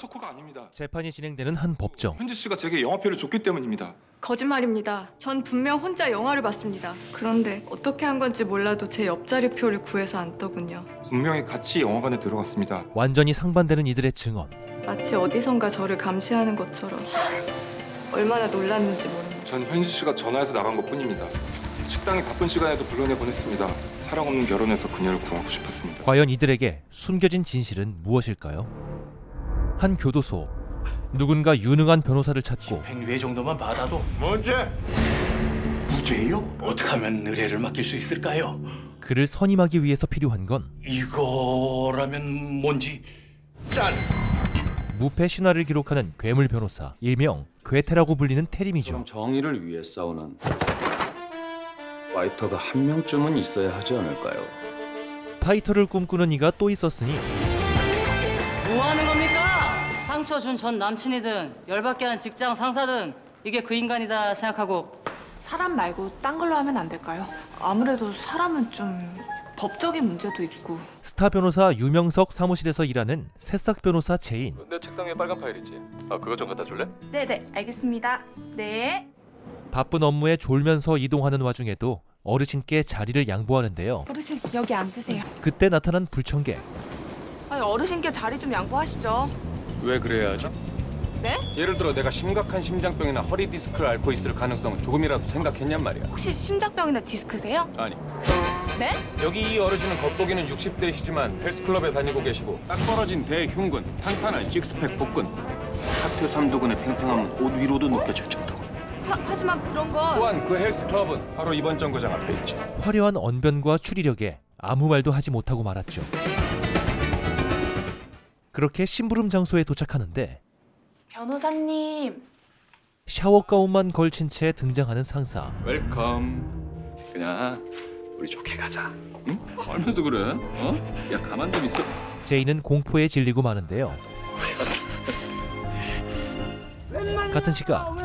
토커가 아닙니다. 재판이 진행되는 한 법정. 현지 씨가 제게 영화표를 줬기 때문입니다. 거짓말입니다. 전 분명 혼자 영화를 봤습니다. 그런데 어떻게 한 건지 몰라도 제 옆자리표를 구해서 안 떠군요. 분명히 같이 영화관에 들어갔습니다. 완전히 상반되는 이들의 증언. 마치 어디선가 저를 감시하는 것처럼 얼마나 놀랐는지 모릅니다. 전 현지 씨가 전화해서 나간 것뿐입니다. 식당이 바쁜 시간에도 불러내 보냈습니다. 사랑 없는 결혼에서 그녀를 구하고 싶었습니다. 과연 이들에게 숨겨진 진실은 무엇일까요? 한 교도소. 누군가 유능한 변호사를 찾고 집행유예 정도만 받아도 뭔데? 무죄예요? 어떻게 하면 의뢰를 맡길 수 있을까요? 그를 선임하기 위해서 필요한 건 이거라면 뭔지 짠! 무패 신화를 기록하는 괴물 변호사, 일명 괴테라고 불리는 테림이죠. 정의를 위해 싸우는 파이터가 한 명쯤은 있어야 하지 않을까요? 파이터를 꿈꾸는 이가 또 있었으니 뭐 하는 겁니까? 상처 준 전 남친이든 열받게 한 직장 상사든 이게 그 인간이다 생각하고. 사람 말고 딴 걸로 하면 안 될까요? 아무래도 사람은 좀 법적인 문제도 있고. 스타 변호사 유명석 사무실에서 일하는 새싹 변호사 제인. 내 책상 위에 빨간 파일 있지? 그거 좀 갖다 줄래? 네네, 알겠습니다. 네. 바쁜 업무에 졸면서 이동하는 와중에도 어르신께 자리를 양보하는데요. 어르신 여기 앉으세요. 그때 나타난 불청객. 아니, 어르신께 자리 좀 양보하시죠. 왜 그래야 하죠? 네? 예를 들어 내가 심각한 심장병이나 허리 디스크를 앓고 있을 가능성은 조금이라도 생각했냔 말이야. 혹시 심장병이나 디스크세요? 아니, 네? 여기 이 어르신은 겉보기는 60대이시지만 헬스클럽에 다니고 계시고 딱 벌어진 대흉근, 탄탄한 식스팩 복근, 하트 삼두근의 팽팽함은 옷 위로도 느껴질 정도고. 하지만 그런 건 또한 그 헬스클럽은 바로 이번 정거장 앞에 있지. 화려한 언변과 추리력에 아무 말도 하지 못하고 말았죠. 그렇게 심부름 장소에 도착하는데 변호사님. 샤워 가운만 걸친 채 등장하는 상사. 웰컴. 그냥 우리 좋게 가자. 응? 알면서 그래? 어? 야 가만 좀 있어. 제인은 공포에 질리고 마는데요. 같은 시각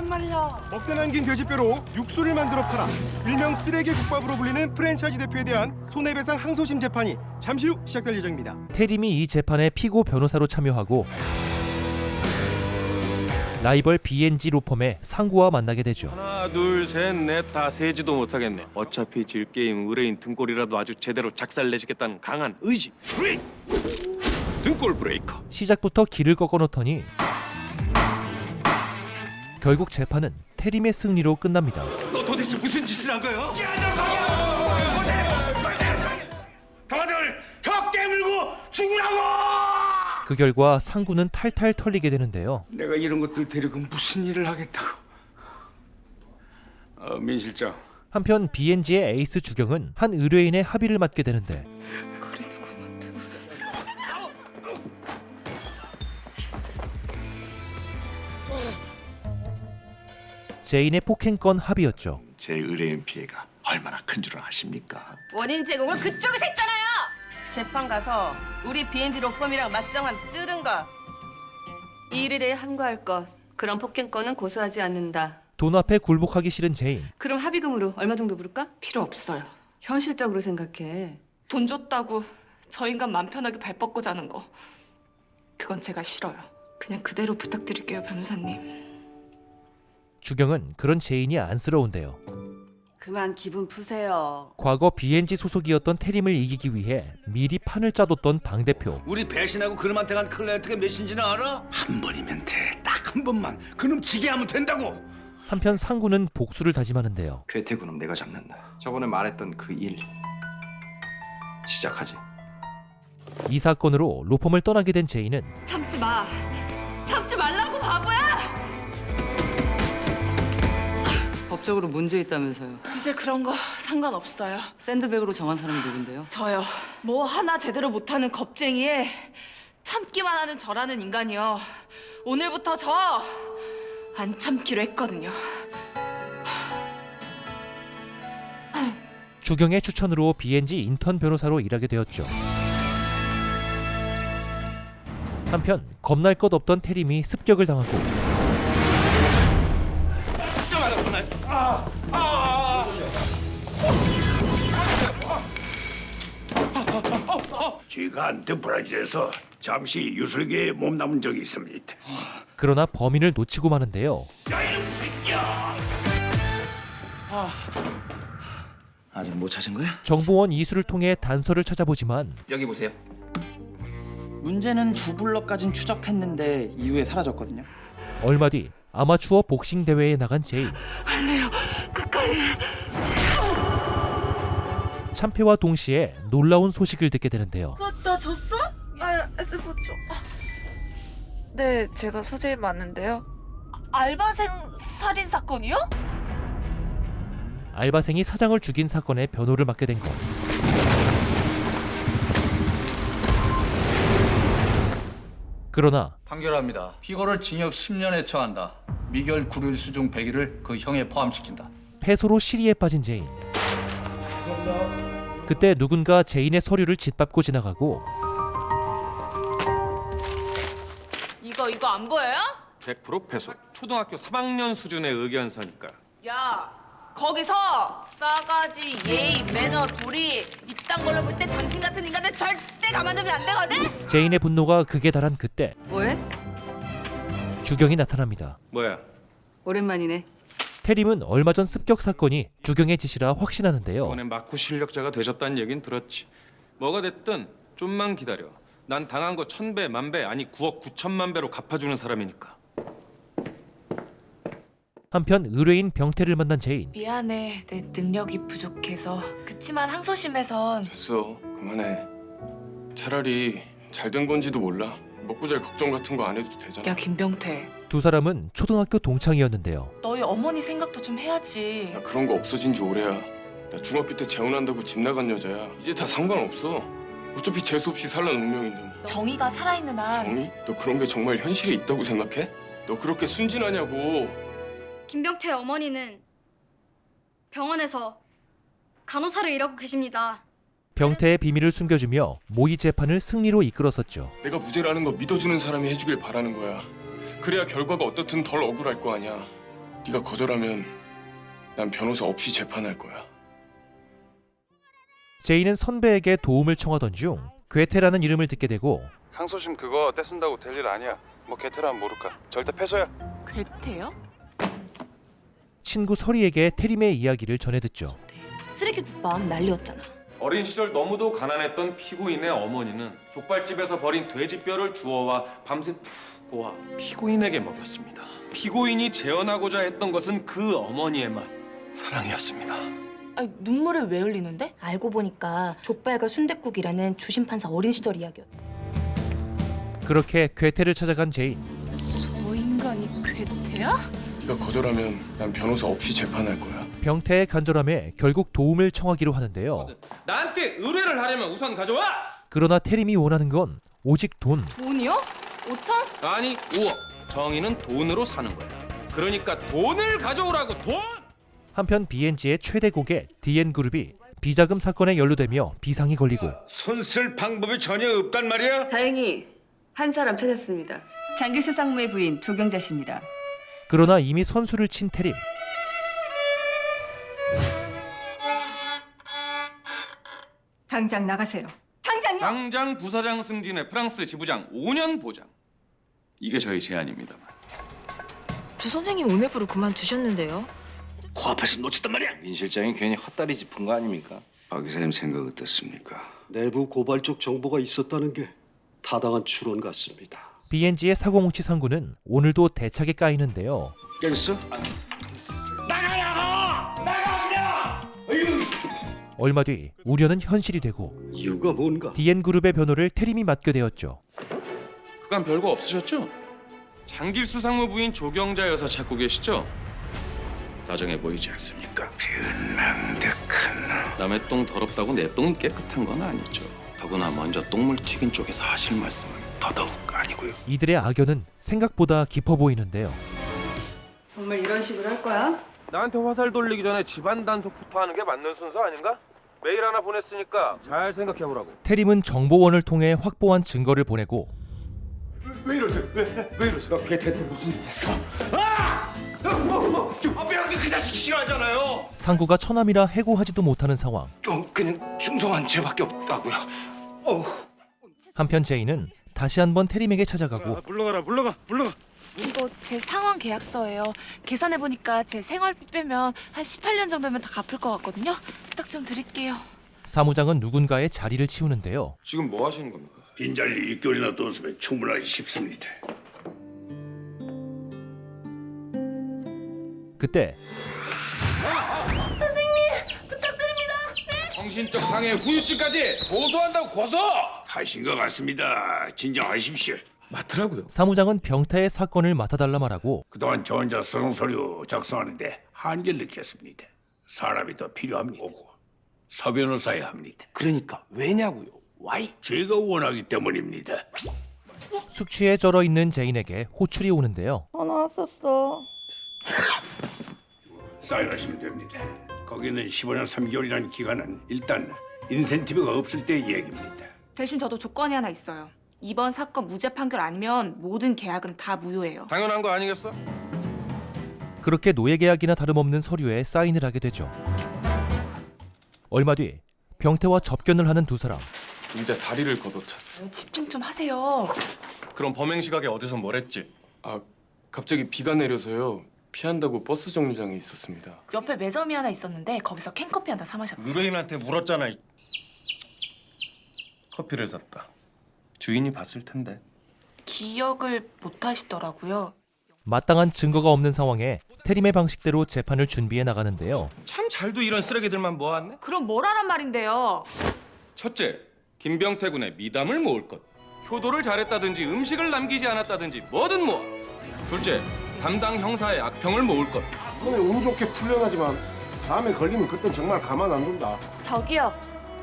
먹다 남긴 돼지뼈로 육수를 만들어 팔아 일명 쓰레기 국밥으로 불리는 프랜차이즈 대표에 대한 손해배상 항소심 재판이 잠시 후 시작될 예정입니다. 테림이 이 재판에 피고 변호사로 참여하고 라이벌 B&G 로펌의 상구와 만나게 되죠. 하나 둘 셋 넷 다 세지도 못하겠네. 어차피 질 게임 의뢰인 등골이라도 아주 제대로 작살내시겠다는 강한 의지. 등골 브레이커. 시작부터 길을 꺾어놓더니 결국 재판은 테림의 승리로 끝납니다. 너 도대체 무슨 짓을 한 거야? 다들 혀 깨물고 죽으라고! 그 결과 상구는 탈탈 털리게 되는데요. 내가 이런 것들 데리고 무슨 일을 하겠다고? 민 실장, 한편 B&G의 에이스 주경은 한 의뢰인의 합의를 맡게 되는데 그래도 그만두고. 제인의 폭행건 합의였죠. 제 의뢰인 피해가 얼마나 큰 줄은 아십니까? 원인 제공을 그쪽에서 했잖아요. 재판 가서 우리 B&G 로펌이랑 맞짱만 뜨든가. 이 일에 대해 함구할 것. 그런 폭행건은 고소하지 않는다. 돈 앞에 굴복하기 싫은 제인. 그럼 합의금으로 얼마 정도 부를까? 필요 없어요. 현실적으로 생각해. 돈 줬다고 저 인간 맘 편하게 발 뻗고 자는 거. 그건 제가 싫어요. 그냥 그대로 부탁드릴게요, 변호사님. 주경은 그런 제인이 안쓰러운데요. 그만 기분 푸세요. 과거 B&G 소속이었던 테림을 이기기 위해 미리 판을 짜뒀던 방 대표. 우리 배신하고 그놈한테 간 클라이언트가 몇인지는 알아? 한 번이면 돼. 딱 한 번만. 그놈 지게 하면 된다고. 한편 상구는 복수를 다짐하는데요. 괴테구는 내가 잡는다. 저번에 말했던 그 일 시작하지. 이 사건으로 로펌을 떠나게 된 제인은 참지 마. 참지 말라고, 바보야. 법적으로 문제 있다면서요. 이제 그런 거 상관없어요. 샌드백으로 정한 사람이 누군데요? 저요. 뭐 하나 제대로 못하는 겁쟁이에 참기만 하는 저라는 인간이요. 오늘부터 저 안 참기로 했거든요. 주경의 추천으로 B&G 인턴 변호사로 일하게 되었죠. 한편 겁날 것 없던 테림이 습격을 당하고 쥐가 한테 브라질에서 잠시 유술계에 몸담은 적이 있습니다. 그러나 범인을 놓치고 마는데요. 아직 못 찾은 거야? 정보원 이수를 통해 단서를 찾아보지만 여기 보세요. 문제는 두 블럭까진 추적했는데 이후에 사라졌거든요. 얼마 뒤 아마추어 복싱 대회에 나간 제인. 참패와 동시에 놀라운 소식을 듣게 되는데요. 나 졌어? 네, 제가 서재에 맞는데요. 알바생 살인 사건이요? 알바생이 사장을 죽인 사건의 변호를 맡게 된 것. 그러나 판결합니다. 피고를 징역 10년에 처한다. 미결 9일 수중 100일을 그 형에 포함시킨다. 패소로 시리에 빠진 제인. 그때 누군가 제인의 서류를 짓밟고 지나가고 이거 안 보여요? 100% 패소. 초등학교 3학년 수준의 의견서니까. 야, 거기서 싸가지, 예의, 매너, 도리 이딴 걸로 볼 때 당신 같은 인간은 절대 가만두면 안 되거든? 제인의 분노가 극에 달한 그때 뭐해? 주경이 나타납니다. 뭐야? 오랜만이네. 태림은 얼마 전 습격 사건이 주경의 짓이라 확신하는데요. 이번에 마쿠 실력자가 되셨다는 얘긴 들었지. 뭐가 됐든 좀만 기다려. 난 당한 거 1000배, 만배, 아니 9억 9천만 배로 갚아주는 사람이니까. 한편 의뢰인 병태를 만난 제인. 미안해, 내 능력이 부족해서. 그치만 항소심에선 됐어, 그만해. 차라리 잘 된 건지도 몰라. 먹고 잘 걱정 같은 거 안 해도 되잖아. 야, 김병태, 두 사람은 초등학교 동창이었는데요. 너희 어머니 생각도 좀 해야지. 나 그런 거 없어진 지 오래야. 나 중학교 때 재혼한다고 집 나간 여자야. 이제 다 상관없어. 어차피 재수 없이 살란 운명인데 뭐. 정의가 살아있는 한 정이? 너 그런 게 정말 현실에 있다고 생각해? 너 그렇게 순진하냐고. 김병태 어머니는 병원에서 간호사를 일하고 계십니다. 병태의 비밀을 숨겨주며 모의 재판을 승리로 이끌었었죠. 내가 무죄라는 거 믿어주는 사람이 해주길 바라는 거야. 그래야 결과가 어떻든 덜 억울할 거 아니야. 네가 거절하면 난 변호사 없이 재판할 거야. 제인은 선배에게 도움을 청하던 중 괴테라는 이름을 듣게 되고 항소심 그거 떼쓴다고 될 일 아니야. 뭐 개태라면 모를까. 절대 패소야. 괴태요? 친구 서리에게 태림의 이야기를 전해 듣죠. 쓰레기 국밥 난리였잖아. 어린 시절 너무도 가난했던 피고인의 어머니는 족발집에서 버린 돼지뼈를 주워와 밤새 푹 고아 피고인에게 먹였습니다. 피고인이 재현하고자 했던 것은 그 어머니의 맛, 사랑이었습니다. 아니, 눈물을 왜 흘리는데? 알고 보니까 족발과 순댓국이라는 주심 판사 어린 시절 이야기였다. 그렇게 괴테를 찾아간 제인. 저 인간이 괴태야? 네가 거절하면 난 변호사 없이 재판할 거야. 병태의 간절함에 결국 도움을 청하기로 하는데요. 나한테 의뢰를 하려면 우선 가져와! 그러나 태림이 원하는 건 오직 돈. 돈이요? 5천? 아니 5억. 정의는 돈으로 사는 거야. 그러니까 돈을 가져오라고 돈! 한편 BNG의 최대 고객 DN그룹이 비자금 사건에 연루되며 비상이 걸리고 손 쓸 방법이 전혀 없단 말이야? 다행히 한 사람 찾았습니다. 장길수 상무의 부인 조경자 씨입니다. 그러나 이미 선수를 친 태림. 당장 나가세요. 당장 부사장 승진의 프랑스 지부장 5년 보장. 이게 저희 제안입니다만. 주 선생님 오늘부로 그만두셨는데요. 코앞에서 놓쳤단 말이야. 민 실장이 괜히 헛다리 짚은 거 아닙니까? 박 기사님 생각 어떻습니까? 내부 고발적 정보가 있었다는 게 타당한 추론 같습니다. BNG의 사고뭉치 상구는 오늘도 대차게 까이는데요. 깼어? 얼마 뒤 우려는 현실이 되고 이유가 뭔가? DN그룹의 변호를 태림이 맡게 되었죠. 그간 별거 없으셨죠? 장길수 상무 부인 조경자 여사 찾고 계시죠? 다정해 보이지 않습니까? 변망득한 남의 똥 더럽다고 내 똥이 깨끗한 건 아니죠. 더구나 먼저 똥물 튀긴 쪽에서 하실 말씀은 더더욱 아니고요. 이들의 악연은 생각보다 깊어 보이는데요. 정말 이런 식으로 할 거야? 나한테 화살 돌리기 전에 집안 단속부터 하는 게 맞는 순서 아닌가? 메일 하나 보냈으니까 잘 생각해보라고. 태림은 정보원을 통해 확보한 증거를 보내고 왜 이러세요? 왜 이러세요? 괴테한테 무슨 일 했어? 배우도 그 자식 싫어하잖아요. 상구가 처남이라 해고하지도 못하는 상황. 그냥 충성한 죄밖에 없다고요. 한편 제인은 다시 한번 태림에게 찾아가고 물러가라. 이거 제 상환 계약서예요. 계산해보니까 제 생활비 빼면 한 18년 정도면 다 갚을 것 같거든요. 부탁 좀 드릴게요. 사무장은 누군가의 자리를 치우는데요. 지금 뭐 하시는 겁니까? 빈자리 6개월이나 뒀으면 충분하기 쉽습니다. 그때 정신적 상해 후유증까지 고소한다고 고소! 가신 것 같습니다. 진정하십시오. 맞더라고요. 사무장은 병태의 사건을 맡아달라 말하고 그동안 저 혼자 소송 서류 작성하는데 한계를 느꼈습니다. 사람이 더 필요합니다. 서 변호사야 합니다. 그러니까 왜냐고요? 와이? 제가 원하기 때문입니다. 숙취에 쩔어 있는 제인에게 호출이 오는데요. 전화 왔었어. 사인하시면 됩니다. 거기는 15년 3개월이라는 기간은 일단 인센티브가 없을 때 얘기입니다. 대신 저도 조건이 하나 있어요. 이번 사건 무죄 판결 아니면 모든 계약은 다 무효예요. 당연한 거 아니겠어? 그렇게 노예계약이나 다름없는 서류에 사인을 하게 되죠. 얼마 뒤 병태와 접견을 하는 두 사람. 이제 다리를 걷어찼어. 집중 좀 하세요. 그럼 범행 시각에 어디서 뭘 했지? 아, 갑자기 비가 내려서요. 피한다고 버스 정류장에 있었습니다. 옆에 매점이 하나 있었는데 거기서 캔커피 하나 사 마셨다. 의뢰인한테 물었잖아. 커피를 샀다. 주인이 봤을 텐데. 기억을 못 하시더라고요. 마땅한 증거가 없는 상황에 태림의 방식대로 재판을 준비해 나가는데요. 참 잘도 이런 쓰레기들만 모았네. 그럼 뭘 하란 말인데요? 첫째, 김병태 군의 미담을 모을 것. 효도를 잘했다든지 음식을 남기지 않았다든지 뭐든 모아. 둘째, 담당 형사의 악평을 모을 것. 오늘 운 좋게 풀려나지만 다음에 걸리면 그땐 정말 가만 안 둔다. 저기요.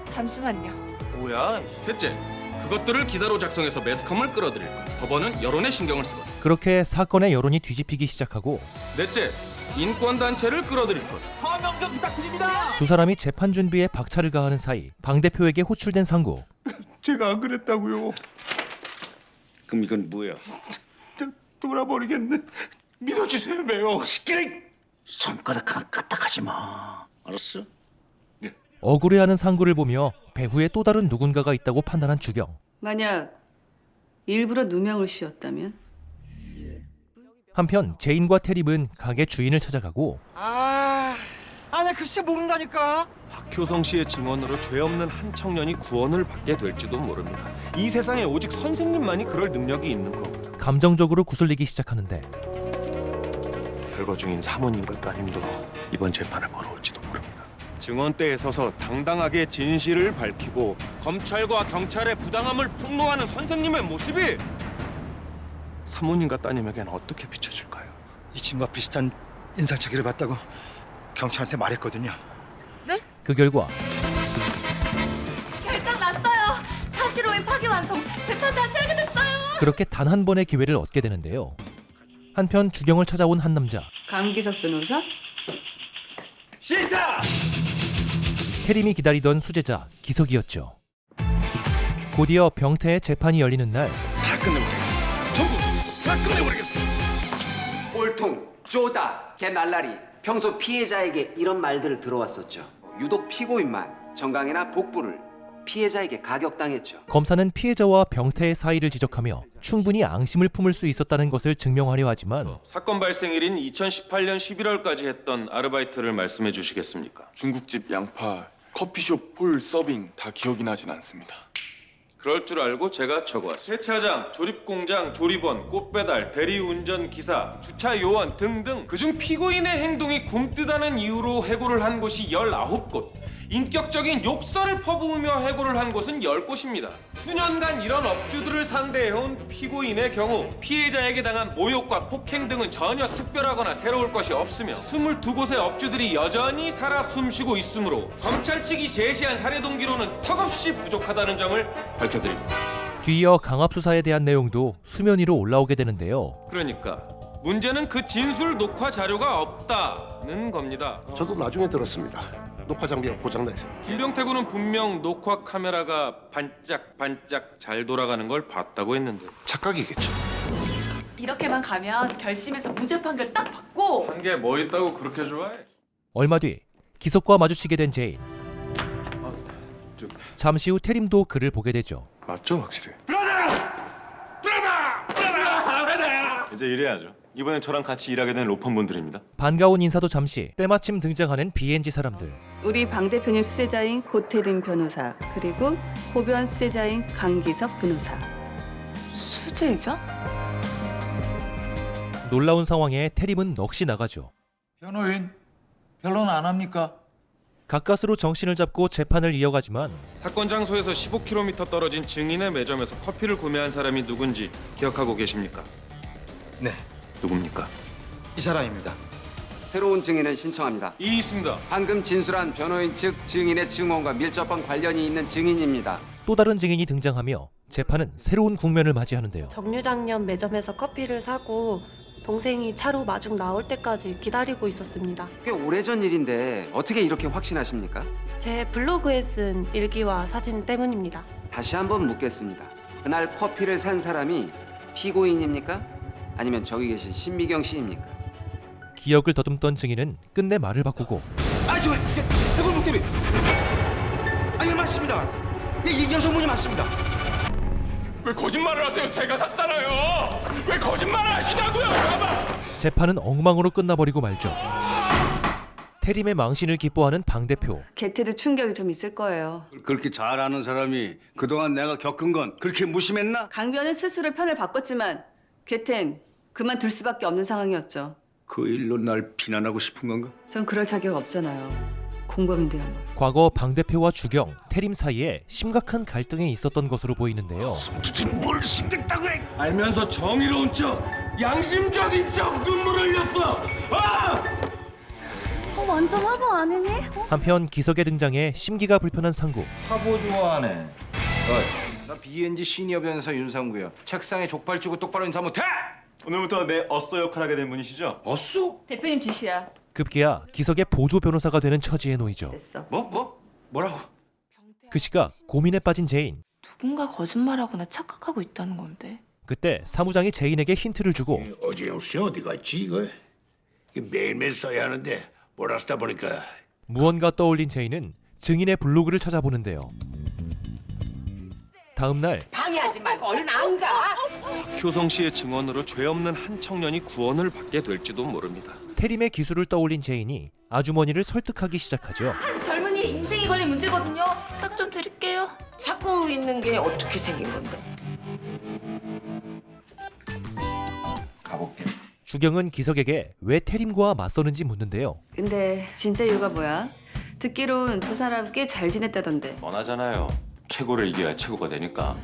잠시만요. 뭐야? 셋째, 그것들을 기사로 작성해서 매스컴을 끌어들일 것. 법원은 여론에 신경을 쓰고. 그렇게 사건의 여론이 뒤집히기 시작하고 넷째, 인권단체를 끌어들일 것. 서명 좀 부탁드립니다. 두 사람이 재판 준비에 박차를 가하는 사이 방 대표에게 호출된 상구. 제가 안 그랬다고요. 그럼 이건 뭐야? 돌아버리겠네. 믿어주세요, 매요. 시끼리 손가락 하나 까딱하지 마. 알았어? 억울해하는 상구를 보며 배후에 또 다른 누군가가 있다고 판단한 주경. 만약 일부러 누명을 씌웠다면? 한편 제인과 태림은 가게 주인을 찾아가고 나 글쎄 모른다니까. 박효성 씨의 증언으로 죄 없는 한 청년이 구원을 받게 될지도 모릅니다. 이 세상에 오직 선생님만이 그럴 능력이 있는 겁니다. 감정적으로 구슬리기 시작하는데 별거 중인 사모님과 따님도 이번 재판을 보러 올지도 모릅니다. 증언대에 서서 당당하게 진실을 밝히고 검찰과 경찰의 부당함을 폭로하는 선생님의 모습이 사모님과 따님에겐 어떻게 비춰질까요? 이 친구와 비슷한 인상착의를 봤다고 경찰한테 말했거든요. 그 결과 결정 났어요. 사실오인 파기완성. 재판 다시 하게 됐어요. 그렇게 단 한 번의 기회를 얻게 되는데요. 한편 주경을 찾아온 한 남자. 강기석 변호사? 실사! 태림이 기다리던 수제자 기석이었죠. 곧이어 병태의 재판이 열리는 날 다 끝내버리겠어. 전부 다 끝내버리겠어. 꼴통, 쪼다, 개날라리 평소 피해자에게 이런 말들을 들어왔었죠. 유독 피고인만 정강이나 복부를 피해자에게 가격당했죠. 검사는 피해자와 병태의 사이를 지적하며 충분히 앙심을 품을 수 있었다는 것을 증명하려 하지만 사건 발생일인 2018년 11월까지 했던 아르바이트를 말씀해 주시겠습니까? 중국집 양파, 커피숍 홀 서빙 다 기억이 나진 않습니다. 그럴 줄 알고 제가 적어왔어요. 세차장, 조립공장, 조립원, 꽃배달, 대리운전 기사, 주차 요원 등등 그중 피고인의 행동이 굼뜨다는 이유로 해고를 한 곳이 19곳, 인격적인 욕설을 퍼부으며 해고를 한 곳은 10곳입니다. 수년간 이런 업주들을 상대해온 피고인의 경우 피해자에게 당한 모욕과 폭행 등은 전혀 특별하거나 새로울 것이 없으며 22곳의 업주들이 여전히 살아 숨쉬고 있으므로 검찰 측이 제시한 사례 동기로는 턱없이 부족하다는 점을 밝혀드립니다. 뒤이어 강압수사에 대한 내용도 수면 위로 올라오게 되는데요. 그러니까 문제는 그 진술 녹화 자료가 없다는 겁니다. 저도 나중에 들었습니다. 녹화 장비가 고장나 있어요. 김병태 군은 분명 녹화 카메라가 반짝반짝 잘 돌아가는 걸 봤다고 했는데 착각이겠죠. 이렇게만 가면 결심해서 무죄 판결 딱 받고. 한 게 뭐 있다고 그렇게 좋아해? 얼마 뒤 기석과 마주치게 된 제인. 잠시 후 태림도 그를 보게 되죠. 맞죠, 확실히? 이제 일해야죠. 이번엔 저랑 같이 일하게 된 로펌분들입니다. 반가운 인사도 잠시 때마침 등장하는 BNG 사람들. 우리 방 대표님 수제자인 고태림 변호사, 그리고 보변 수제자인 강기석 변호사. 수제자? 놀라운 상황에 태림은 넋이 나가죠. 변호인 변론 안 합니까? 가까스로 정신을 잡고 재판을 이어가지만 사건 장소에서 15km 떨어진 증인의 매점에서 커피를 구매한 사람이 누군지 기억하고 계십니까? 네, 누굽니까? 이 사람입니다. 새로운 증인을 신청합니다. 이 있습니다. 방금 진술한 변호인 측 증인의 증언과 밀접한 관련이 있는 증인입니다. 또 다른 증인이 등장하며 재판은 새로운 국면을 맞이하는데요. 정류장역 매점에서 커피를 사고 동생이 차로 마중 나올 때까지 기다리고 있었습니다. 꽤 오래전 일인데 어떻게 이렇게 확신하십니까? 제 블로그에 쓴 일기와 사진 때문입니다. 다시 한번 묻겠습니다. 그날 커피를 산 사람이 피고인입니까? 아니면 저기 계신 신미경 씨입니까? 기억을 더듬던 증인은 끝내 말을 바꾸고 해골 목도리. 아니 맞습니다. 이 여성분이 맞습니다. 왜 거짓말을 하세요? 제가 샀잖아요. 왜 거짓말을 하시냐고요? 재판은 엉망으로 끝나버리고 말죠. 태림의 망신을 기뻐하는 방 대표. 개태도 충격이 좀 있을 거예요. 그렇게 잘 아는 사람이 그동안 내가 겪은 건 그렇게 무심했나? 강변은 스스로 편을 바꿨지만 괴텐 그만둘 수밖에 없는 상황이었죠. 그 일로 날 비난하고 싶은 건가? 전 그럴 자격 없잖아요. 공범인데요. 뭐. 과거 방 대표와 주경, 태림 사이에 심각한 갈등이 있었던 것으로 보이는데요. 뭘 숨겼다고 해? 알면서 정의로운 척, 양심적인 척 눈물 흘렸어. 완전 화보 아니니? 한편 기석의 등장에 심기가 불편한 상구. 화보 좋아하네. 나 BNG 시니어 변호사 윤상구야. 책상에 족발 쥐고 똑바로 인사 못해? 오늘부터 내 어쏘 역할 하게 된 분이시죠? 어쏘? 대표님 지시야. 급기야 기석의 보조 변호사가 되는 처지에 놓이죠. 됐어. 뭐라고? 그 시각 고민에 빠진 제인. 누군가 거짓말하거나 착각하고 있다는 건데. 그때 사무장이 제인에게 힌트를 주고 어제 씨 어디 갔지 이거? 매일매일 써야 하는데 몰아쓰다 보니까 무언가 떠올린 제인은 증인의 블로그를 찾아보는데요. 다음 날 방해하지 말고 얼른 안 가. 효성 씨의 증언으로 죄 없는 한 청년이 구원을 받게 될지도 모릅니다. 태림의 기술을 떠올린 제인이 아주머니를 설득하기 시작하죠. 젊은이의 인생이 걸린 문제거든요. 딱 좀 드릴게요. 찾고 있는 게 어떻게 생긴 건데? 가볼게. 주경은 기석에게 왜 태림과 맞서는지 묻는데요. 근데 진짜 이유가 뭐야? 듣기론 두 사람 꽤 잘 지냈다던데. 뻔하잖아요. 최고를 이겨야 최고가 되니까.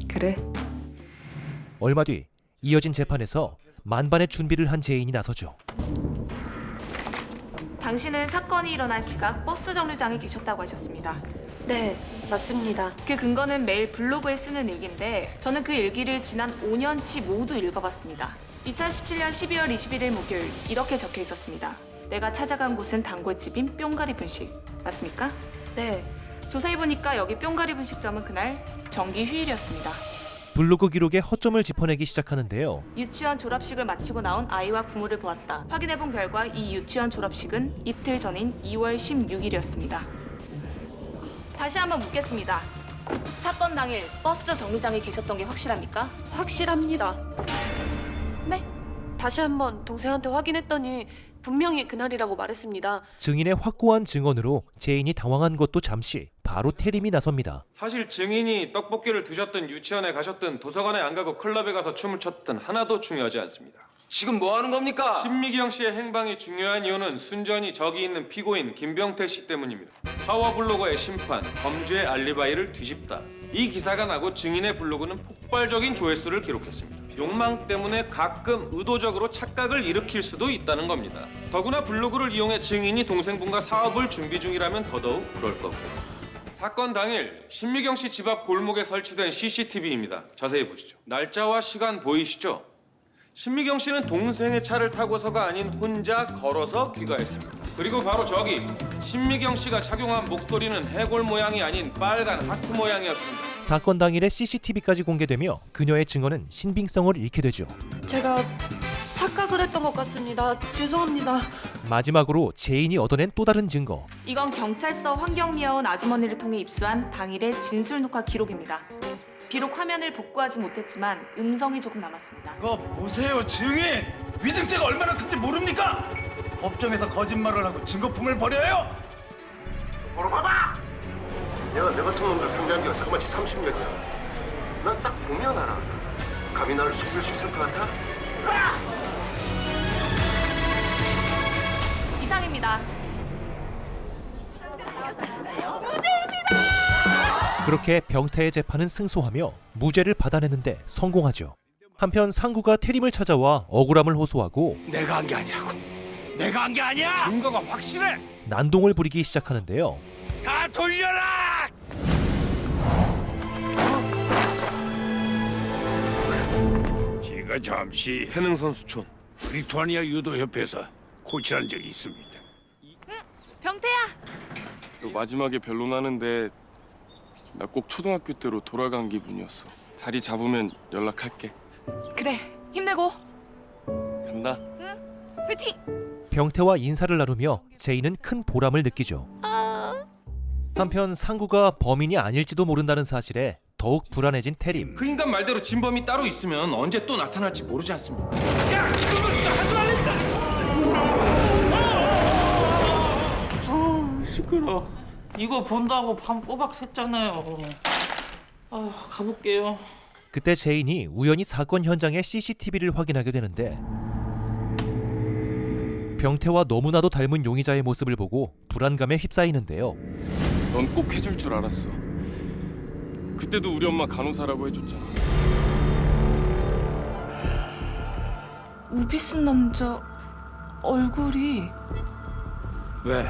그래? 얼마 뒤 이어진 재판에서 만반의 준비를 한 제인이 나서죠. 당신은 사건이 일어난 시각 버스 정류장에 계셨다고 하셨습니다. 네, 맞습니다. 그 근거는 매일 블로그에 쓰는 일기인데 저는 그 일기를 지난 5년치 모두 읽어봤습니다. 2017년 12월 21일 목요일 이렇게 적혀 있었습니다. 내가 찾아간 곳은 단골집인 뿅가리 분식. 맞습니까? 네. 조사해보니까 여기 뿅가리 분식점은 그날 정기 휴일이었습니다. 블로그 기록에 허점을 짚어내기 시작하는데요. 유치원 졸업식을 마치고 나온 아이와 부모를 보았다. 확인해본 결과 이 유치원 졸업식은 이틀 전인 2월 16일이었습니다. 다시 한번 묻겠습니다. 사건 당일 버스 정류장에 계셨던 게 확실합니까? 확실합니다. 네? 다시 한번 동생한테 확인했더니 분명히 그날이라고 말했습니다. 증인의 확고한 증언으로 제인이 당황한 것도 잠시 바로 태림이 나섭니다. 사실 증인이 떡볶이를 드셨든 유치원에 가셨든 도서관에 안 가고 클럽에 가서 춤을 췄든 하나도 중요하지 않습니다. 지금 뭐 하는 겁니까? 신미경 씨의 행방이 중요한 이유는 순전히 저기 있는 피고인 김병태 씨 때문입니다. 파워블로거의 심판, 범죄의 알리바이를 뒤집다. 이 기사가 나고 증인의 블로그는 폭발적인 조회수를 기록했습니다. 욕망 때문에 가끔 의도적으로 착각을 일으킬 수도 있다는 겁니다. 더구나 블로그를 이용해 증인이 동생분과 사업을 준비 중이라면 더더욱 그럴 거고요. 사건 당일 신미경 씨 집 앞 골목에 설치된 CCTV입니다. 자세히 보시죠. 날짜와 시간 보이시죠? 신미경 씨는 동생의 차를 타고서가 아닌 혼자 걸어서 귀가했습니다. 그리고 바로 저기 신미경 씨가 착용한 목도리는 해골 모양이 아닌 빨간 하트 모양이었습니다. 사건 당일에 CCTV까지 공개되며 그녀의 증언은 신빙성을 잃게 되죠. 제가 착각을 했던 것 같습니다. 죄송합니다. 마지막으로 제인이 얻어낸 또 다른 증거. 이건 경찰서 환경미화원 아주머니를 통해 입수한 당일의 진술 녹화 기록입니다. 비록 화면을 복구하지 못했지만 음성이 조금 남았습니다. 그거 보세요, 증인. 위증죄가 얼마나 큰지 모릅니까? 법정에서 거짓말을 하고 증거품을 버려요? 바로 봐봐! 내 같은 놈들 상대한 지가 자그마치 30년이야. 난 딱 보면 알아. 감히 나를 속일 수 있을 것 같아? 이상입니다. 그렇게 병태의 재판은 승소하며 무죄를 받아내는데 성공하죠. 한편 상구가 태림을 찾아와 억울함을 호소하고 내가 한 게 아니라고. 내가 한 게 아니야! 증거가 확실해! 난동을 부리기 시작하는데요. 다 돌려라! 제가 잠시 해능 선수촌 리투아니아 유도협회에서 코치한 적이 있습니다. 병태야! 너 마지막에 변론하는데 나 꼭 초등학교 때로 돌아간 기분이었어. 자리 잡으면 연락할게. 그래, 힘내고. 간다. 화이팅! 병태와 인사를 나누며 제이는 큰 보람을 느끼죠. 한편 상구가 범인이 아닐지도 모른다는 사실에 더욱 불안해진 태림. 그 인간 말대로 진범이 따로 있으면 언제 또 나타날지 모르지 않습니까? 야! 그거 진짜 하지 말라니까! 시끄러. 이거 본다고 밤 꼬박 샜잖아요. 가볼게요. 그때 제인이 우연히 사건 현장의 CCTV를 확인하게 되는데 병태와 너무나도 닮은 용의자의 모습을 보고 불안감에 휩싸이는데요. 넌 꼭 해줄 줄 알았어. 그때도 우리 엄마 간호사라고 해줬잖아. 우비 쓴 남자 얼굴이 왜?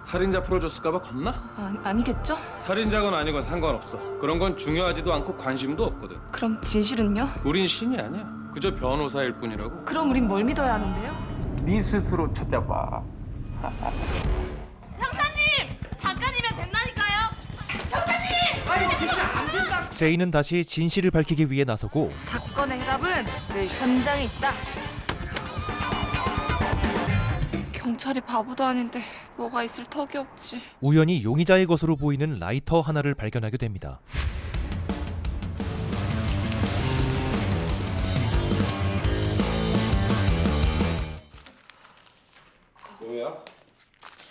살인자 풀어줬을까봐 겁나? 아니겠죠? 살인자건 아니건 상관없어. 그런 건 중요하지도 않고 관심도 없거든. 그럼 진실은요? 우린 신이 아니야. 그저 변호사일 뿐이라고. 그럼 우린 뭘 믿어야 하는데요? 네 스스로 찾아봐. 형사님! 잠깐이면 된다니까요! 형사님! 제인은 다시 진실을 밝히기 위해 나서고 사건의 해답은 늘 현장에 있자. 경찰이 바보도 아닌데 뭐가 있을 턱이 없지. 우연히 용의자의 것으로 보이는 라이터 하나를 발견하게 됩니다. 뭐야?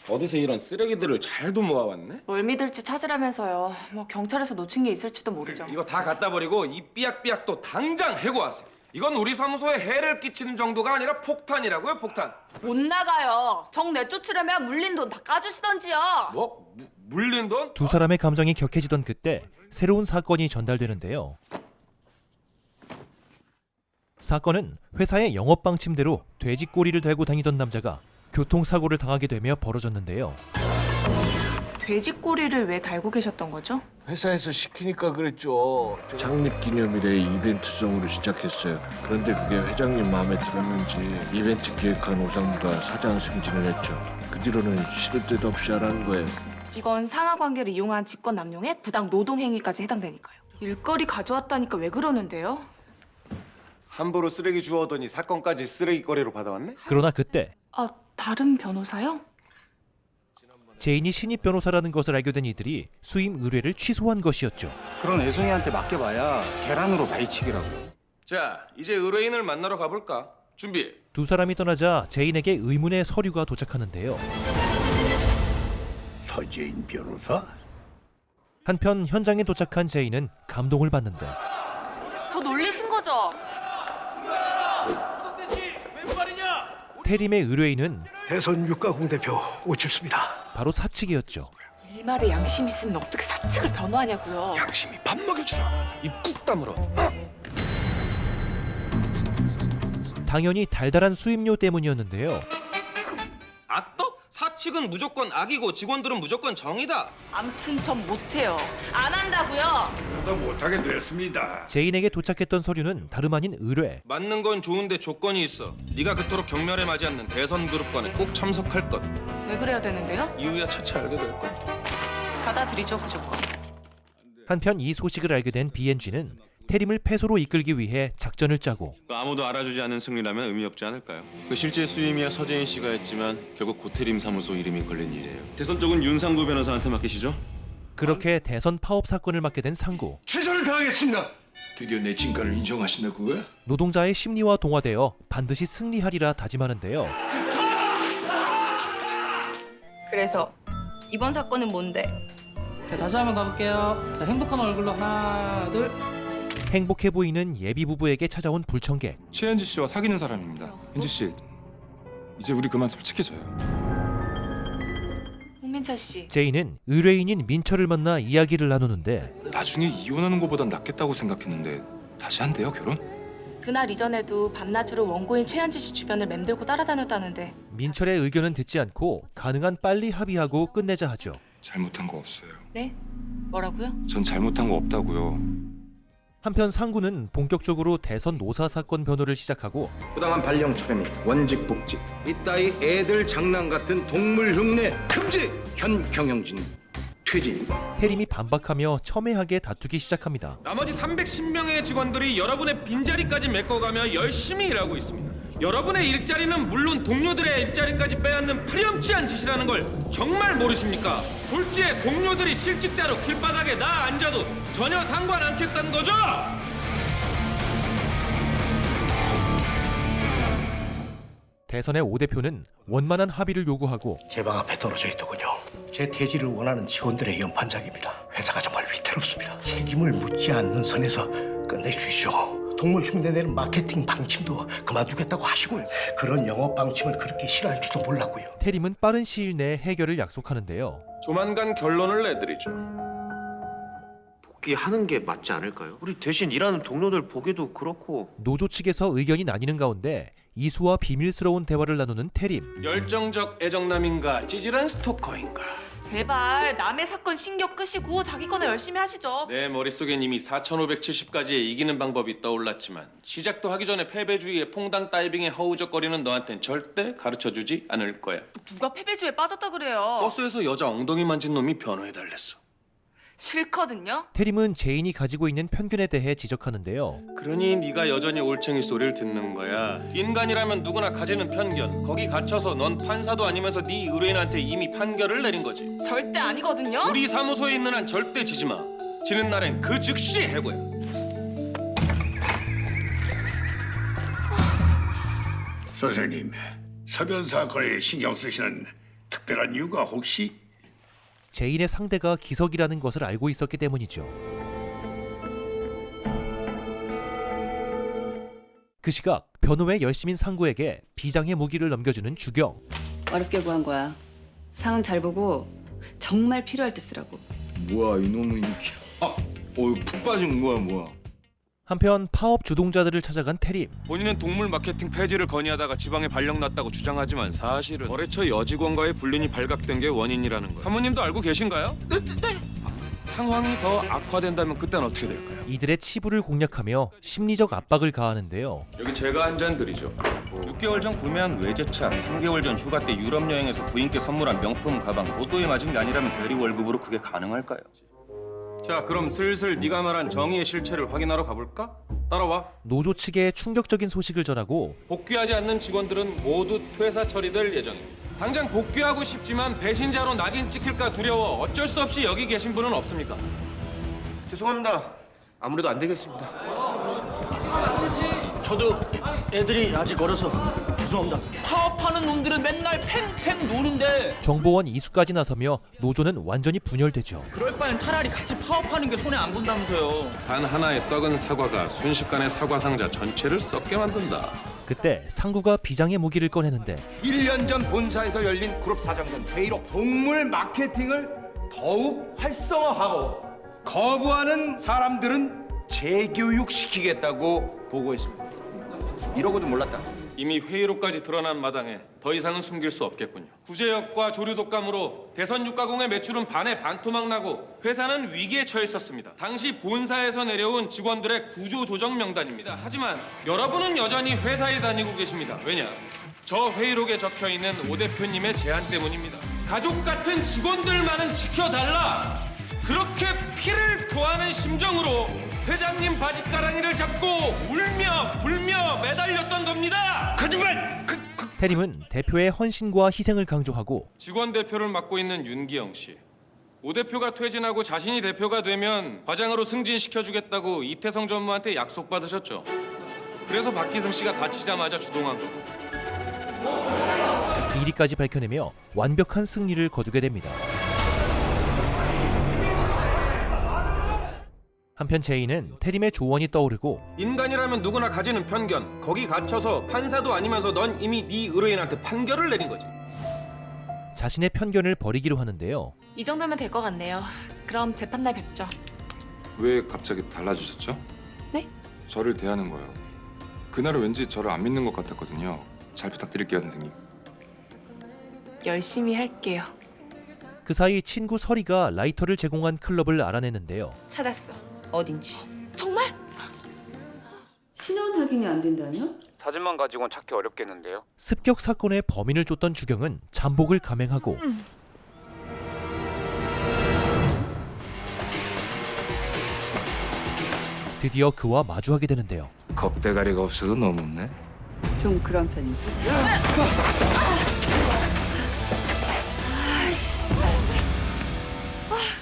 어디서 이런 쓰레기들을 잘도 모아왔네? 뭘 믿을지 찾으라면서요. 뭐 경찰에서 놓친 게 있을지도 모르죠. 이거 다 갖다 버리고 이 삐약삐약도 당장 해고하세요. 이건 우리 사무소에 해를 끼치는 정도가 아니라 폭탄이라고요, 폭탄. 못 나가요. 정 내쫓으려면 물린 돈 다 까주시던지요. 뭐? 물린 돈? 두 사람의 감정이 격해지던 그때 새로운 사건이 전달되는데요. 사건은 회사의 영업방 침대로 돼지꼬리를 달고 다니던 남자가 교통사고를 당하게 되며 벌어졌는데요. 돼지꼬리를 왜 달고 계셨던 거죠? 회사에서 시키니까 그랬죠. 창립 기념일에 이벤트성으로 시작했어요. 그런데 그게 회장님 마음에 들었는지 이벤트 기획한 오상무가 사장 승진을 했죠. 그 뒤로는 시도 때도 없이 하라는 거예요. 이건 상하관계를 이용한 직권 남용에 부당 노동행위까지 해당되니까요. 일거리 가져왔다니까 왜 그러는데요? 함부로 쓰레기 주워오더니 사건까지 쓰레기거리로 받아왔네? 그러나 그때 다른 변호사요? 제인이 신입 변호사라는 것을 알게 된 이들이 수임 의뢰를 취소한 것이었죠. 그런 애송이한테 맡겨봐야 계란으로 바위치기라고. 자, 이제 의뢰인을 만나러 가볼까? 준비. 두 사람이 떠나자 제인에게 의문의 서류가 도착하는데요. 서재인 변호사? 한편 현장에 도착한 제인은 감동을 받는데 저 놀리신 거죠? 태림의 의뢰인은 대선 육가공 대표 오칠수입니다. 바로 사측이었죠. 일말에 양심 있으면 어떻게 사측을 변호하냐고요. 양심이 밥 먹여주라. 입 꾹 다물어. 당연히 달달한 수임료 때문이었는데요. 악덕? 사측은 무조건 악이고 직원들은 무조건 정이다. 암튼 전 못해요. 안 한다고요. 그러다 못하게 됐습니다. 제인에게 도착했던 서류는 다름 아닌 의뢰. 맞는 건 좋은데 조건이 있어. 네가 그토록 경멸에 맞지 않는 대선 그룹관에 꼭 참석할 것. 왜 그래야 되는데요? 이유야 차차 알게 될 것. 받아들이죠, 그 조건. 한편 이 소식을 알게 된 BNG는 태림을 패소로 이끌기 위해 작전을 짜고 아무도 알아주지 않은 승리라면 의미 없지 않을까요? 그 실제 수임이야 서재인 씨가 했지만 결국 고태림 사무소 이름이 걸린 일이에요. 대선 쪽은 윤상구 변호사한테 맡기시죠? 그렇게 대선 파업 사건을 맡게 된 상구. 최선을 거절을 당하겠습니다. 드디어 내 진가를 인정하신다 그거야? 노동자의 심리와 동화되어 반드시 승리하리라 다짐하는데요. 그래서 이번 사건은 뭔데? 자, 다시 한번 가볼게요. 자, 행복한 얼굴로 하나, 둘. 행복해 보이는 예비 부부에게 찾아온 불청객. 최현지 씨와 사귀는 사람입니다. 현지 씨, 이제 우리 그만 솔직해져요. 홍민철 씨. 제이는 의뢰인인 민철을 만나 이야기를 나누는데 나중에 이혼하는 것보단 낫겠다고 생각했는데 다시 한대요 결혼? 그날 이전에도 밤낮으로 원고인 최현지 씨 주변을 맴돌고 따라다녔다는데 민철의 의견은 듣지 않고 가능한 빨리 합의하고 끝내자 하죠. 잘못한 거 없어요. 네? 뭐라고요? 전 잘못한 거 없다고요. 한편 상구는 본격적으로 대선 노사 사건 변호를 시작하고 부당한 발령 철회 및 원직 복직 이따위 애들 장난 같은 동물 흉내 금지! 현 경영진 퇴진입니다. 태림이 반박하며 첨예하게 다투기 시작합니다. 나머지 310명의 직원들이 여러분의 빈자리까지 메꿔가며 열심히 일하고 있습니다. 여러분의 일자리는 물론 동료들의 일자리까지 빼앗는 파렴치한 짓이라는 걸 정말 모르십니까? 졸지에 동료들이 실직자로 길바닥에 나 앉아도 전혀 상관 않겠다는 거죠? 대선의 5 대표는 원만한 합의를 요구하고 제 방 앞에 떨어져 있더군요. 제 퇴진을 원하는 직원들의 연판장입니다. 회사가 정말 위태롭습니다. 책임을 묻지 않는 선에서 끝내주시오. 동물 흉내내는 마케팅 방침도 그만두겠다고 하시고요. 그런 영업 방침을 그렇게 싫어할지도 몰랐고요. 태림은 빠른 시일 내에 해결을 약속하는데요. 조만간 결론을 내드리죠. 복귀하는 게 맞지 않을까요? 우리 대신 일하는 동료들 보기도 그렇고. 노조 측에서 의견이 나뉘는 가운데 이수와 비밀스러운 대화를 나누는 태림. 열정적 애정남인가 찌질한 스토커인가. 제발 남의 사건 신경 끄시고 자기 거나 열심히 하시죠. 내 머릿속엔 이미 4570까지의 이기는 방법이 떠올랐지만 시작도 하기 전에 패배주의에 퐁당 다이빙에 허우적거리는 너한텐 절대 가르쳐주지 않을 거야. 누가 패배주의에 빠졌다 그래요? 버스에서 여자 엉덩이 만진 놈이 변호해달랬어. 싫거든요. 태림은 제인이 가지고 있는 편견에 대해 지적하는데요. 그러니 네가 여전히 올챙이 소리를 듣는 거야. 인간이라면 누구나 가지는 편견. 거기 갇혀서 넌 판사도 아니면서 네 의뢰인한테 이미 판결을 내린 거지. 절대 아니거든요. 우리 사무소에 있는 한 절대 지지 마. 지는 날엔 그 즉시 해고야. 선생님, 서변 사건에 신경 쓰시는 특별한 이유가 혹시? 제인의 상대가 기석이라는 것을 알고 있었기 때문이죠. 그 시각 변호에 열심인 상구에게 비장의 무기를 넘겨주는 주경. 어렵게 구한 거야. 상황 잘 보고 정말 필요할 때 쓰라고. 뭐야 이놈의 인기. 푹 빠진 거야 뭐야. 한편 파업 주동자들을 찾아간 태림. 본인은 동물 마케팅 폐지를 건의하다가 지방에 발령 났다고 주장하지만 사실은 거래처 여직원과의 불륜이 발각된 게 원인이라는 거예요. 사모님도 알고 계신가요? 네. 상황이 더 악화된다면 그땐 어떻게 될까요? 이들의 치부를 공략하며 심리적 압박을 가하는데요. 여기 제가 한 잔 드리죠. 6개월 전 구매한 외제차, 3개월 전 휴가 때 유럽 여행에서 부인께 선물한 명품 가방, 로또에 맞은 게 아니라면 대리 월급으로 그게 가능할까요? 자, 그럼 슬슬 네가 말한 정의의 실체를 확인하러 가볼까? 따라와. 노조 측에 충격적인 소식을 전하고 복귀하지 않는 직원들은 모두 퇴사 처리될 예정입니다. 당장 복귀하고 싶지만 배신자로 낙인 찍힐까 두려워 어쩔 수 없이 여기 계신 분은 없습니까? 죄송합니다. 아무래도 안 되겠습니다. 저도 애들이 아직 어려서 죄송합니다. 파업하는 놈들은 맨날 팽팽 노는데 정보원 이수까지 나서며 노조는 완전히 분열되죠. 그럴 바엔 차라리 같이 파업하는 게 손해 안 본다면서요. 단 하나의 썩은 사과가 순식간에 사과 상자 전체를 썩게 만든다. 그때 상구가 비장의 무기를 꺼내는데 1년 전 본사에서 열린 그룹 사장단 회의로 동물 마케팅을 더욱 활성화하고 거부하는 사람들은 재교육시키겠다고 보고했습니다. 이러고도 몰랐다. 이미 회의록까지 드러난 마당에 더 이상은 숨길 수 없겠군요. 구제역과 조류 독감으로 대선 유가공의 매출은 반에 반토막 나고 회사는 위기에 처했었습니다. 당시 본사에서 내려온 직원들의 구조조정 명단입니다. 하지만 여러분은 여전히 회사에 다니고 계십니다. 왜냐? 저 회의록에 적혀있는 오 대표님의 제안 때문입니다. 가족 같은 직원들만은 지켜달라! 그렇게 피를 토하는 심정으로 회장님 바짓가랑이를 잡고 울며 불며 매달렸던 겁니다. 거짓말! 태림은 대표의 헌신과 희생을 강조하고 직원 대표를 맡고 있는 윤기영 씨. 오 대표가 퇴진하고 자신이 대표가 되면 과장으로 승진시켜주겠다고 이태성 전무한테 약속받으셨죠. 그래서 박기승 씨가 다치자마자 주동한 거고. 비리까지 밝혀내며 완벽한 승리를 거두게 됩니다. 한편 제이는 태림의 조언이 떠오르고 인간이라면 누구나 가지는 편견. 거기 갇혀서 판사도 아니면서 넌 이미 네 의뢰인한테 판결을 내린 거지. 자신의 편견을 버리기로 하는데요. 이 정도면 될 것 같네요. 그럼 재판날 뵙죠. 왜 갑자기 달라지셨죠? 네? 저를 대하는 거요. 그날은 왠지 저를 안 믿는 것 같았거든요. 잘 부탁드릴게요, 선생님. 열심히 할게요. 그 사이 친구 설이가 라이터를 제공한 클럽을 알아내는데요. 찾았어. 어딘지. 정말? 신원 확인이 안 된다뇨? 사진만 가지고는 찾기 어렵겠는데요. 습격 사건의 범인을 쫓던 주경은 잠복을 감행하고 드디어 그와 마주하게 되는데요. 겁대가리가 없어도 너무 없네. 좀 그런 편이지.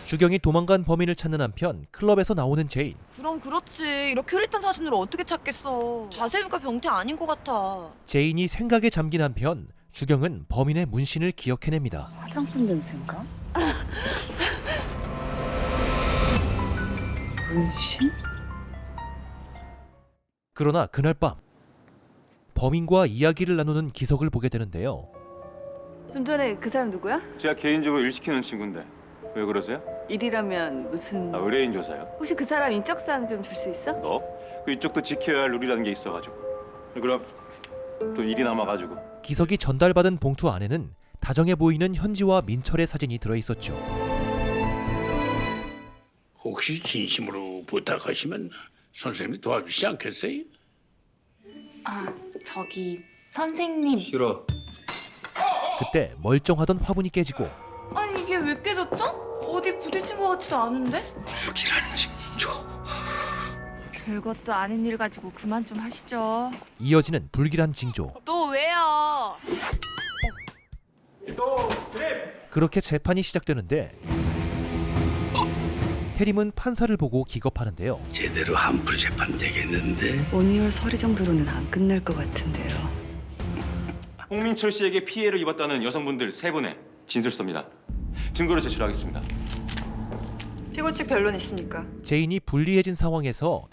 주경이 도망간 범인을 찾는 한편 클럽에서 나오는 제인. 그럼 그렇지. 이렇게 흐릿한 사진으로 어떻게 찾겠어. 자세히 보니까 변태 아닌 것 같아. 제인이 생각에 잠긴 한편 주경은 범인의 문신을 기억해냅니다. 화장품 냄새인가? 문신? 그러나 그날 밤 범인과 이야기를 나누는 기석을 보게 되는데요. 좀 전에 그 사람 누구야? 제가 개인적으로 일 시키는 친구인데 왜 그러세요? 일이라면 무슨... 의뢰인 조사요. 혹시 그 사람 인적사항 좀 줄 수 있어? 너? 그 이쪽도 지켜야 할 룰이라는 게 있어가지고. 그럼 또 일이 남아가지고. 기석이 전달받은 봉투 안에는 다정해 보이는 현지와 민철의 사진이 들어있었죠. 혹시 진심으로 부탁하시면 선생님이 도와주시지 않겠어요? 아, 저기 선생님. 싫어. 그때 멀쩡하던 화분이 깨지고 아니 이게 왜 깨졌죠? 어디 부딪힌 것 같지도 않은데? 불길한 징조. 별것도 아닌 일 가지고 그만 좀 하시죠. 이어지는 불길한 징조. 또 왜요? 그렇게 재판이 시작되는데 태림은 판사를 보고 기겁하는데요. 제대로 한풀 재판 되겠는데? 온이월 서리 정도로는 안 끝날 것 같은데요. 홍민철 씨에게 피해를 입었다는 여성분들 3분의 진술서입니다. 증거로 제출하겠습니다. 피고 측 변론 있습니까? 제인이 불리해진 상황에서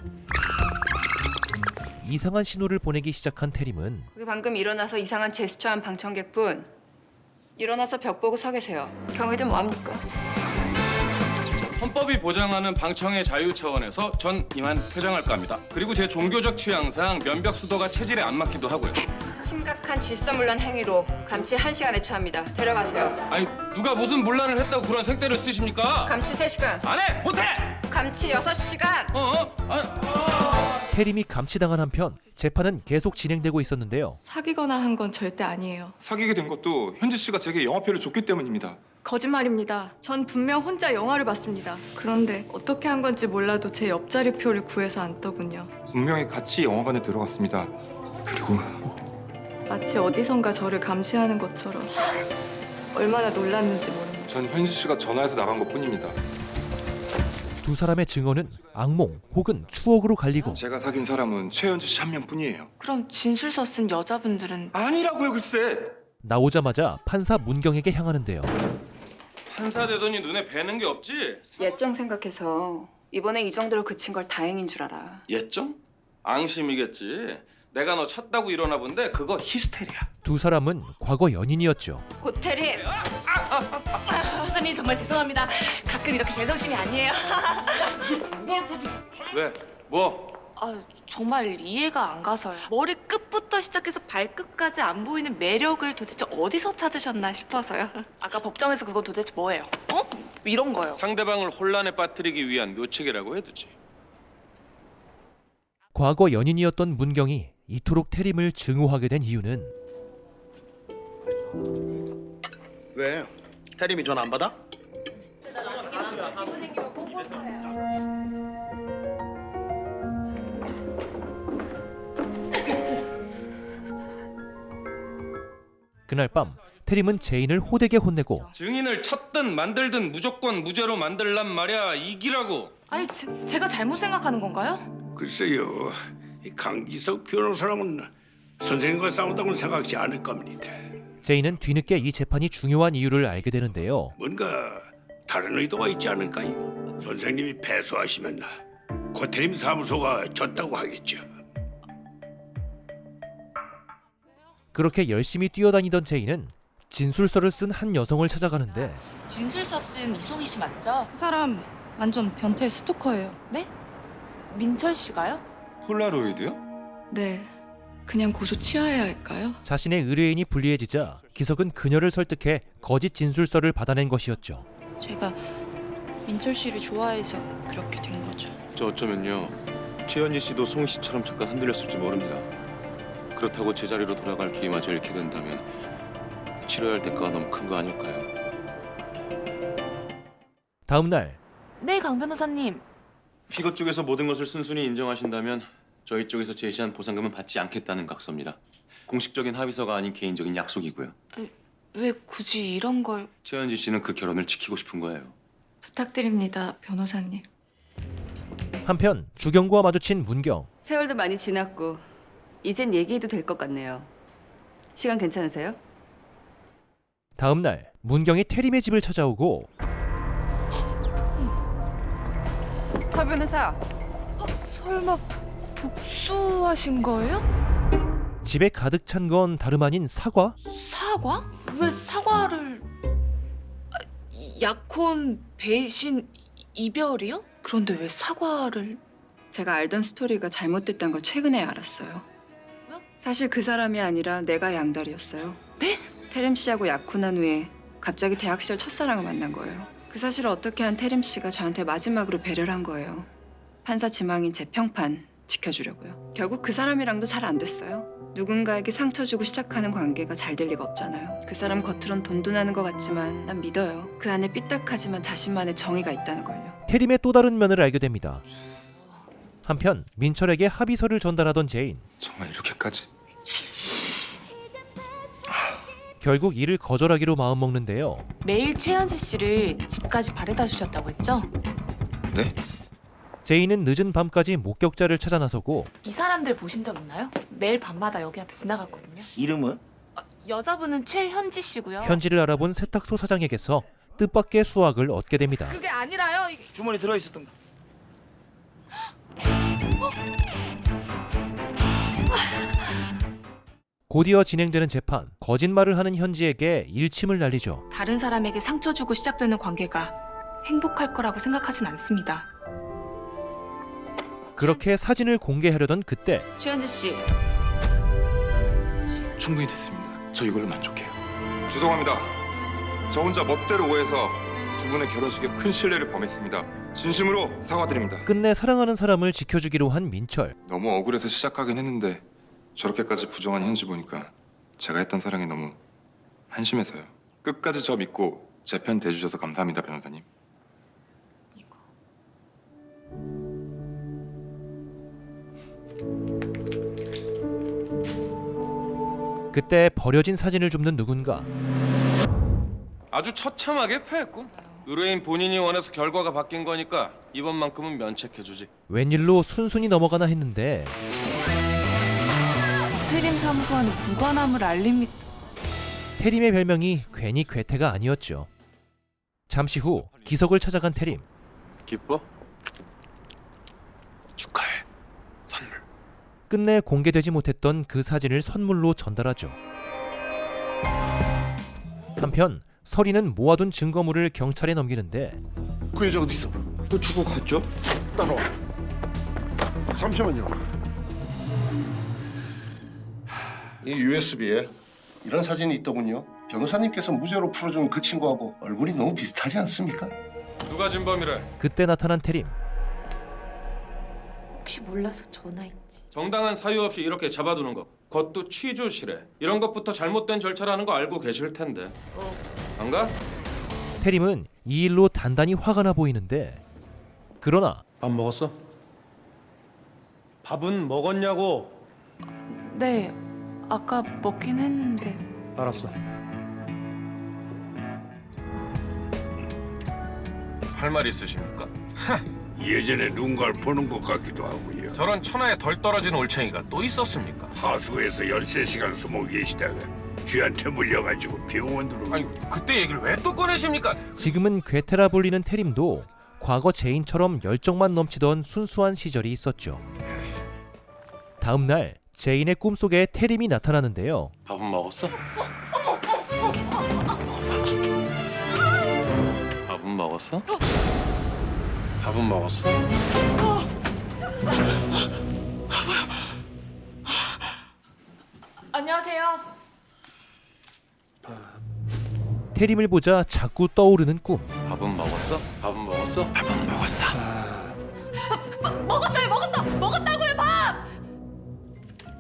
이상한 신호를 보내기 시작한 태림은 거기 방금 일어나서 이상한 제스처한 방청객분. 일어나서 벽 보고 서 계세요. 경위든 뭐합니까? 헌법이 보장하는 방청의 자유 차원에서 전 이만 퇴장할까 합니다. 그리고 제 종교적 취향상 면벽 수도가 체질에 안 맞기도 하고요. 심각한 질서문란 행위로 감치 1시간에 처합니다. 데려가세요. 아니 누가 무슨 문란을 했다고 그런 생떼를 쓰십니까? 감치 3시간. 안 해! 못해! 감치 6시간. 태림이 감치당한 한편 재판은 계속 진행되고 있었는데요. 사귀거나 한 건 절대 아니에요. 사귀게 된 것도 현지 씨가 제게 영화표를 줬기 때문입니다. 거짓말입니다. 전 분명 혼자 영화를 봤습니다. 그런데 어떻게 한 건지 몰라도 제 옆자리표를 구해서 안 떠군요. 분명히 같이 영화관에 들어갔습니다. 그리고 마치 어디선가 저를 감시하는 것처럼 얼마나 놀랐는지 모릅니다. 전 현지 씨가 전화해서 나간 것뿐입니다. 두 사람의 증언은 악몽 혹은 추억으로 갈리고 제가 사귄 사람은 최현지 씨 한 명뿐이에요. 그럼 진술서 쓴 여자분들은 아니라고요, 글쎄. 나오자마자 판사 문경에게 향하는데요. 판사 되더니 눈에 뵈는 게 없지? 예정 생각해서 이번에 이 정도로 그친 걸 다행인 줄 알아. 예정? 앙심이겠지. 내가 너 찾다고 일어나 본데 그거 히스테리야. 두 사람은 과거 연인이었죠. 고태리. 선생님 정말 죄송합니다. 가끔 이렇게 제정신이 아니에요. 왜? 뭐? 아 정말 이해가 안 가서요. 머리 끝부터 시작해서 발끝까지 안 보이는 매력을 도대체 어디서 찾으셨나 싶어서요. 아까 법정에서 그건 도대체 뭐예요? 어? 이런 거요. 상대방을 혼란에 빠뜨리기 위한 묘책이라고 해두지. 과거 연인이었던 문경이 이토록 태림을 증오하게 된 이유는 왜? 태림이 전화 안 받아? 그날 밤 태림은 제인을 호되게 혼내고 증인을 쳤든 만들든 무조건 무죄로 만들란 말이야. 이기라고. 아니, 제가 잘못 생각하는 건가요? 글쎄요, 이 강기석 변호사랑은 선생님과 싸운다고는 생각지 않을 겁니다. 제인은 뒤늦게 이 재판이 중요한 이유를 알게 되는데요. 뭔가 다른 의도가 있지 않을까요? 선생님이 패소하시면 고태림 사무소가 졌다고 하겠죠. 그렇게 열심히 뛰어다니던 제인은 진술서를 쓴 한 여성을 찾아가는데 진술서 쓴 이송희 씨 맞죠? 그 사람 완전 변태 스토커예요. 네? 민철 씨가요? 폴라로이드요? 네. 그냥 고소 취하해야 할까요? 자신의 의뢰인이 불리해지자 기석은 그녀를 설득해 거짓 진술서를 받아낸 것이었죠. 제가 민철 씨를 좋아해서 그렇게 된 거죠. 저 어쩌면요, 최현지 씨도 송희 씨처럼 잠깐 흔들렸을지 모릅니다. 그렇다고 제자리로 돌아갈 기회마저 잃게 된다면 치러야 할 대가가 너무 큰 거 아닐까요? 다음 날 네, 강 변호사님. 피고 쪽에서 모든 것을 순순히 인정하신다면 저희 쪽에서 제시한 보상금은 받지 않겠다는 각서입니다. 공식적인 합의서가 아닌 개인적인 약속이고요. 왜 굳이 이런 걸... 최현지 씨는 그 결혼을 지키고 싶은 거예요. 부탁드립니다, 변호사님. 한편 주경구와 마주친 문경. 세월도 많이 지났고 이젠 얘기해도 될 것 같네요. 시간 괜찮으세요? 다음 날 문경이 태림의 집을 찾아오고 서 변호사. 설마 복수하신 거예요? 집에 가득 찬 건 다름 아닌 사과? 사과? 왜 사과를... 약혼, 배신, 이별이요? 그런데 왜 사과를... 제가 알던 스토리가 잘못됐다는 걸 최근에 알았어요. 사실 그 사람이 아니라 내가 양다리였어요. 네? 태림 씨하고 약혼한 후에 갑자기 대학 시절 첫사랑을 만난 거예요. 그 사실을 어떻게 한 태림 씨가 저한테 마지막으로 배려를 한 거예요. 판사 지망인 제 평판 지켜주려고요. 결국 그 사람이랑도 잘 안 됐어요. 누군가에게 상처 주고 시작하는 관계가 잘 될 리가 없잖아요. 그 사람 겉으론 돈돈하는 것 같지만 난 믿어요. 그 안에 삐딱하지만 자신만의 정의가 있다는 걸요. 태림의 또 다른 면을 알게 됩니다. 한편 민철에게 합의서를 전달하던 제인. 정말 이렇게까지... 결국 이를 거절하기로 마음먹는데요. 매일 최현지 씨를 집까지 바래다 주셨다고 했죠? 네? 제인은 늦은 밤까지 목격자를 찾아 나서고 이 사람들 보신 적 있나요? 매일 밤마다 여기 앞에 지나갔거든요. 이름은? 여자분은 최현지 씨고요. 현지를 알아본 세탁소 사장에게서 뜻밖의 수확을 얻게 됩니다. 그게 아니라요. 주머니 들어있었던 거. 곧이어 진행되는 재판, 거짓말을 하는 현지에게 일침을 날리죠. 다른 사람에게 상처 주고 시작되는 관계가 행복할 거라고 생각하진 않습니다. 그렇게 사진을 공개하려던 그때 최현지 씨. 충분히 됐습니다. 저 이걸로 만족해요. 죄송합니다. 저 혼자 멋대로 오해해서 두 분의 결혼식에 큰 신뢰를 범했습니다. 진심으로 사과드립니다. 끝내 사랑하는 사람을 지켜주기로 한 민철. 너무 억울해서 시작하긴 했는데 저렇게까지 부정한 현지 보니까 제가 했던 사랑이 너무 한심해서요. 끝까지 저 믿고 제 편 대주셔서 감사합니다, 변호사님. 그때 버려진 사진을 줍는 누군가. 아주 처참하게 패했고 의뢰인 본인이 원해서 결과가 바뀐 거니까 이번만큼은 면책해주지. 웬일로 순순히 넘어가나 했는데 태림 사무소와는 무관함을 알립니다. 태림의 별명이 괜히 괴테가 아니었죠. 잠시 후 기석을 찾아간 태림. 기뻐? 축하해. 선물. 끝내 공개되지 못했던 그 사진을 선물로 전달하죠. 한편 서리는 모아둔 증거물을 경찰에 넘기는데 그 여자 어디 있어? 또 죽어갔죠? 따라와. 잠시만요. 이 USB에 이런 사진이 있더군요. 변호사님께서 무죄로 풀어준 그 친구하고 얼굴이 너무 비슷하지 않습니까? 누가 진범이래? 그때 나타난 태림. 혹시 몰라서 전화했지. 정당한 사유 없이 이렇게 잡아두는 거, 그것도 취조실에 이런 것부터 잘못된 절차라는 거 알고 계실 텐데. 안 가? 태림은 이 일로 단단히 화가 나 보이는데 그러나 밥 먹었어? 밥은 먹었냐고? 네, 아까 먹긴 했는데. 알았어. 할 말 있으십니까? 예전에 누군가를 보는 것 같기도 하고요. 저런 천하에 덜 떨어진 올챙이가 또 있었습니까? 하수구에서 13시간 숨어 계시다가 쥐한테 물려가지고 병원으로. 아니 그때 얘기를 왜 또 꺼내십니까? 지금은 괴테라 불리는 테림도 과거 제인처럼 열정만 넘치던 순수한 시절이 있었죠. 다음 날 제인의 꿈속에 테림이 나타나는데요. 밥은 먹었어? 밥은 먹었어? 밥은 먹었어? 안녕하세요. 테림을 보자 자꾸 떠오르는 꿈. 밥은 먹었어? 밥은 먹었어? 밥은 먹었어. 먹었다고요, 밥!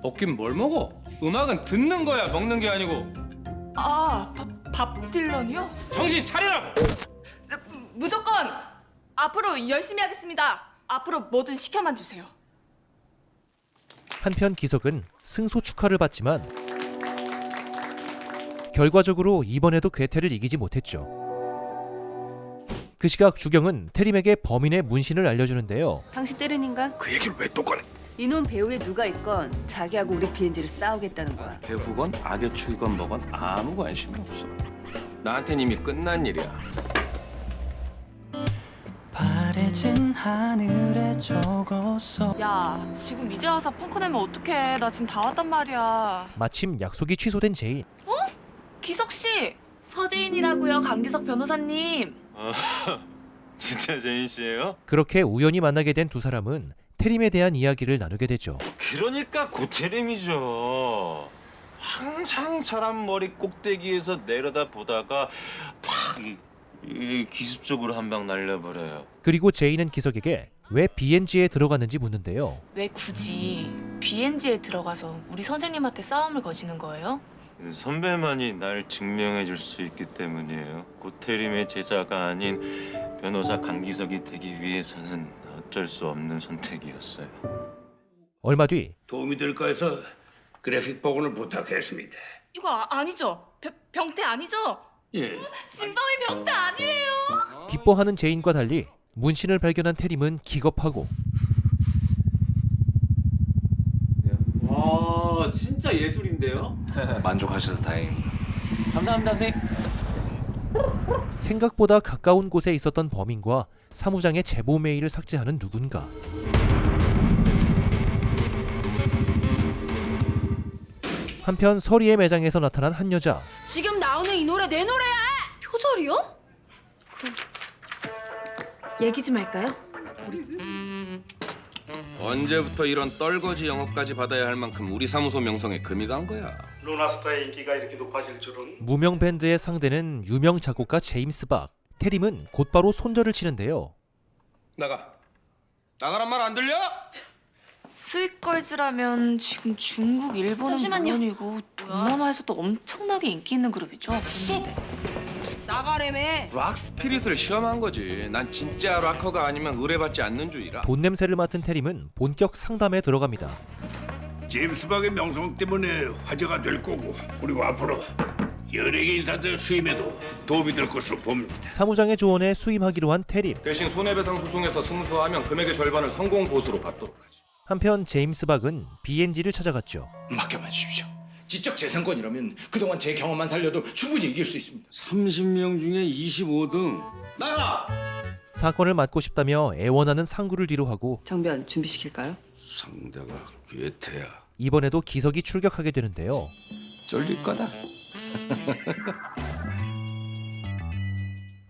먹긴 뭘 먹어? 음악은 듣는 거야, 먹는 게 아니고. 밥 딜런이요? 정신 차리라고! 무조건 앞으로 열심히 하겠습니다. 앞으로 뭐든 시켜만 주세요. 한편 기석은 승소 축하를 받지만 결과적으로 이번에도 괴테를 이기지 못했죠. 그 시각 주경은 테림에게 범인의 문신을 알려주는데요. 당신 때린 인간? 그 얘기를 왜 또 꺼내? 이놈 배우에 누가 있건 자기하고 우리 비엔지를 싸우겠다는 거야. 배후건 악의 축이건 뭐건 아무 관심이 없어. 나한텐 이미 끝난 일이야. 파래진 하늘에 적었어. 야, 지금 이제 와서 펑크 내면 어떡해. 나 지금 다 왔단 말이야. 마침 약속이 취소된 제인. 기석 씨! 서재인이라고요, 강기석 변호사님. 진짜 제인 씨예요? 그렇게 우연히 만나게 된 두 사람은 테림에 대한 이야기를 나누게 되죠. 그러니까 고태림이죠. 항상 사람 머리 꼭대기에서 내려다 보다가 팍 기습적으로 한 방 날려버려요. 그리고 제인은 기석에게 왜 BNG에 들어갔는지 묻는데요. 왜 굳이 BNG에 들어가서 우리 선생님한테 싸움을 거시는 거예요? 선배만이 날 증명해 줄 수 있기 때문이에요. 고태림의 제자가 아닌 변호사 강기석이 되기 위해서는 어쩔 수 없는 선택이었어요. 얼마 뒤 도움이 될까 해서 그래픽 복원을 부탁했습니다. 이거 아니죠? 병태 아니죠? 예. 진범이 병태 아니래요. 기뻐하는 제인과 달리 문신을 발견한 테림은 기겁하고 와, 진짜 예술인데요? 만족하셔서 다행입니다. 감사합니다, 선생님. 생각보다 가까운 곳에 있었던 범인과 사무장의 제보 메일을 삭제하는 누군가. 한편 서리의 매장에서 나타난 한 여자. 지금 나오는 이 노래 내 노래야! 표절이요? 그럼 얘기 좀 할까요? 언제부터 이런 떨거지 영업까지 받아야 할 만큼 우리 사무소 명성에 금이 간 거야? 루나스타의 인기가 이렇게 높아질 줄은. 무명 밴드의 상대는 유명 작곡가 제임스 박. 테림은 곧바로 손절을 치는데요. 나가란 말 안 들려? 스윗걸즈라면 지금 중국, 일본은 잠시만요. 물론이고 동남아에서도 엄청나게 인기 있는 그룹이죠. 근데 나가래매. 락 스피릿을 시험한 거지. 난 진짜 락커가 아니면 의뢰받지 않는 주의라. 돈 냄새를 맡은 테림은 본격 상담에 들어갑니다. 제임스 박의 명성 때문에 화제가 될 거고 그리고 앞으로 연예계 인사들 수임에도 도움이 될 것으로 봅니다. 사무장의 조언에 수임하기로 한 테림. 대신 손해배상 소송에서 승소하면 금액의 절반을 성공 보수로 받도록 하지. 한편 제임스 박은 BNG를 찾아갔죠. 맡겨만 주십시오. 지적 재산권이라면 그동안 제 경험만 살려도 충분히 이길 수 있습니다. 30명 중에 25등. 나가! 사건을 맡고 싶다며 애원하는 상구를 뒤로하고 정변 준비시킬까요? 상대가 괴테야. 이번에도 기석이 출격하게 되는데요. 쫄릴 거다.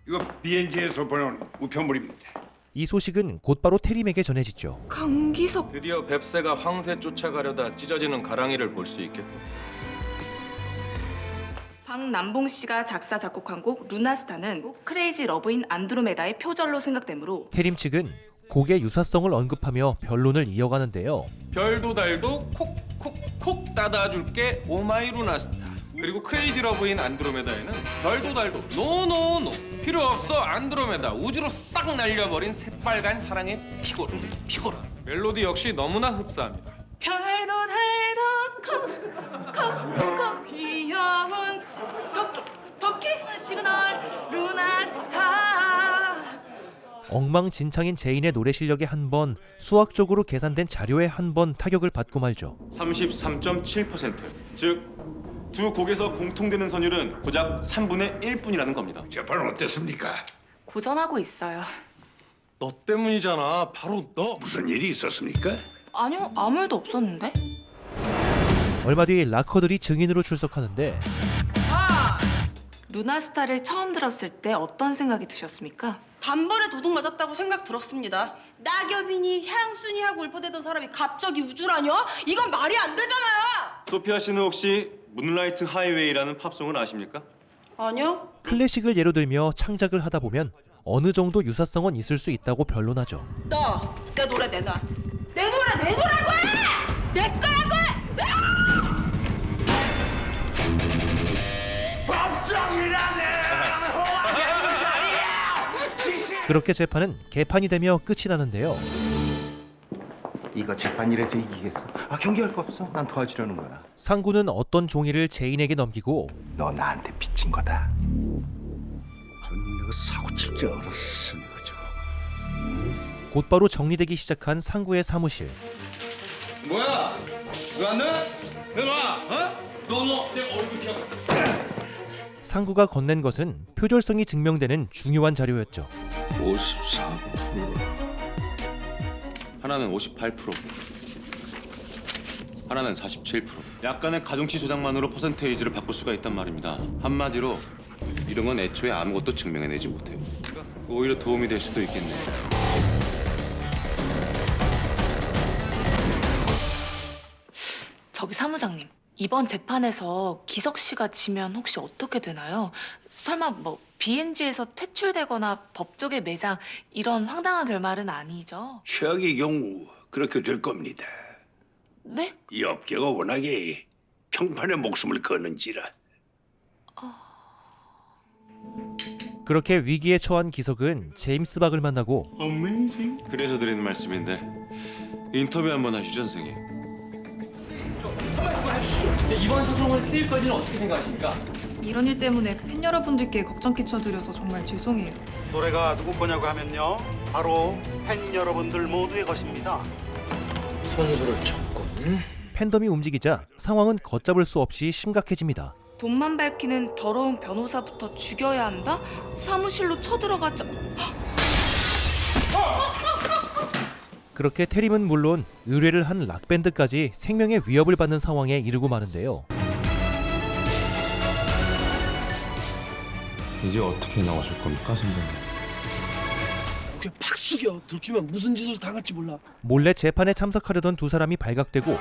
이거 BNG에서 보내온 우편물입니다. 이 소식은 곧바로 테림에게 전해지죠. 강기석. 드디어 뱁새가 황새 쫓아가려다 찢어지는 가랑이를 볼 수 있겠고. 박남봉 씨가 작사 작곡한 곡 루나스타는 크레이지 러브인 안드로메다의 표절로 생각되므로 테림 측은 곡의 유사성을 언급하며 변론을 이어가는데요. 별도 달도 콕콕콕 따다줄게 오마이 루나스타. 그리고 크레이지 러브인 안드로메다에는 별도 달도 노노노 필요 없어 안드로메다 우주로 싹 날려버린 새빨간 사랑의 피고라. 멜로디 역시 너무나 흡사합니다. 별도 달도 콕콕콕 귀여운 엉망진창인 제인의 노래 실력에 한 번, 수학적으로 계산된 자료에 한 번 타격을 받고 말죠. 33.7%. 즉 두 곡에서 공통되는 선율은 고작 3분의 1뿐이라는 겁니다. 재판은 어땠습니까? 고전하고 있어요. 너 때문이잖아. 바로 너. 무슨 일이 있었습니까? 아니요, 아무 일도 없었는데. 얼마 뒤 락커들이 증인으로 출석하는데 루나스타를 처음 들었을 때 어떤 생각이 드셨습니까? 단번에 도둑 맞았다고 생각 들었습니다. 낙엽이니 향순이 하고 울퍼대던 사람이 갑자기 우주라뇨? 이건 말이 안 되잖아요. 소피아 씨는 혹시 문라이트 하이웨이라는 팝송을 아십니까? 아니요. 클래식을 예로 들며 창작을 하다 보면 어느 정도 유사성은 있을 수 있다고 변론하죠. 너 내 노래 내놔. 내 노래 내놓으라고 해! 내 거라고 해! 그렇게 재판은 개판이 되며 끝이 나는데요. 이거 재판이라서 이기겠어? 경기할 거 없어. 난 도와주려는 거야. 상구는 어떤 종이를 제인에게 넘기고 너 나한테 빚진 거다. 저는 내가 사고 칠 줄 알았어. 내가 저거. 곧바로 정리되기 시작한 상구의 사무실. 뭐야? 왜 안 나? 내놔. 어? 너 내 얼굴 기억. 상구가 건넨 것은 표절성이 증명되는 중요한 자료였죠. 54%. 하나는 58%, 하나는 47%. 약간의 가중치 조작만으로 퍼센테이지를 바꿀 수가 있단 말입니다. 한마디로 이런 건 애초에 아무것도 증명해내지 못해요. 오히려 도움이 될 수도 있겠네요. 저기 사무장님, 이번 재판에서 기석 씨가 지면 혹시 어떻게 되나요? 설마 뭐 BNG에서 퇴출되거나 법조계 매장 이런 황당한 결말은 아니죠? 최악의 경우 그렇게 될 겁니다. 네? 이 업계가 워낙에 평판에 목숨을 거는지라. 그렇게 위기에 처한 기석은 제임스 박을 만나고 그래서 드리는 말씀인데 인터뷰 한번 하시죠, 선생님. 이번 소송을 쓰일 건지는 어떻게 생각하십니까? 이런 일 때문에 팬 여러분들께 걱정 끼쳐드려서 정말 죄송해요. 노래가 누구 거냐고 하면요, 바로 팬 여러분들 모두의 것입니다. 선수를 쳤군. 팬덤이 움직이자 상황은 걷잡을 수 없이 심각해집니다. 돈만 밝히는 더러운 변호사부터 죽여야 한다? 사무실로 쳐들어가자. 그렇게 테림은 물론 의뢰를 한 락밴드까지 생명의 위협을 받는 상황에 이르고 마는데요. 이제 어떻게 나와줄 겁니까, 선배님? 그게 팍 숙여. 들키면 무슨 짓을 당할지 몰라. 몰래 재판에 참석하려던 두 사람이 발각되고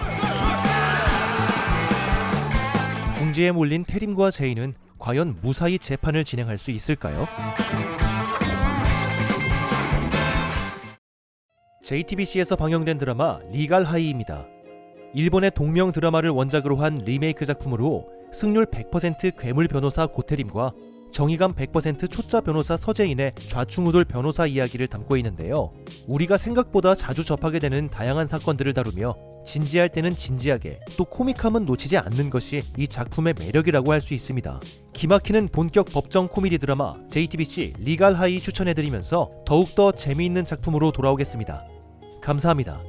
궁지에 몰린 테림과 제인은 과연 무사히 재판을 진행할 수 있을까요? JTBC에서 방영된 드라마 리갈 하이입니다. 일본의 동명 드라마를 원작으로 한 리메이크 작품으로 승률 100% 괴물 변호사 고태림과 정의감 100% 초짜 변호사 서재인의 좌충우돌 변호사 이야기를 담고 있는데요. 우리가 생각보다 자주 접하게 되는 다양한 사건들을 다루며 진지할 때는 진지하게, 또 코믹함은 놓치지 않는 것이 이 작품의 매력이라고 할 수 있습니다. 기막히는 본격 법정 코미디 드라마 JTBC 리갈 하이 추천해드리면서 더욱더 재미있는 작품으로 돌아오겠습니다. 감사합니다.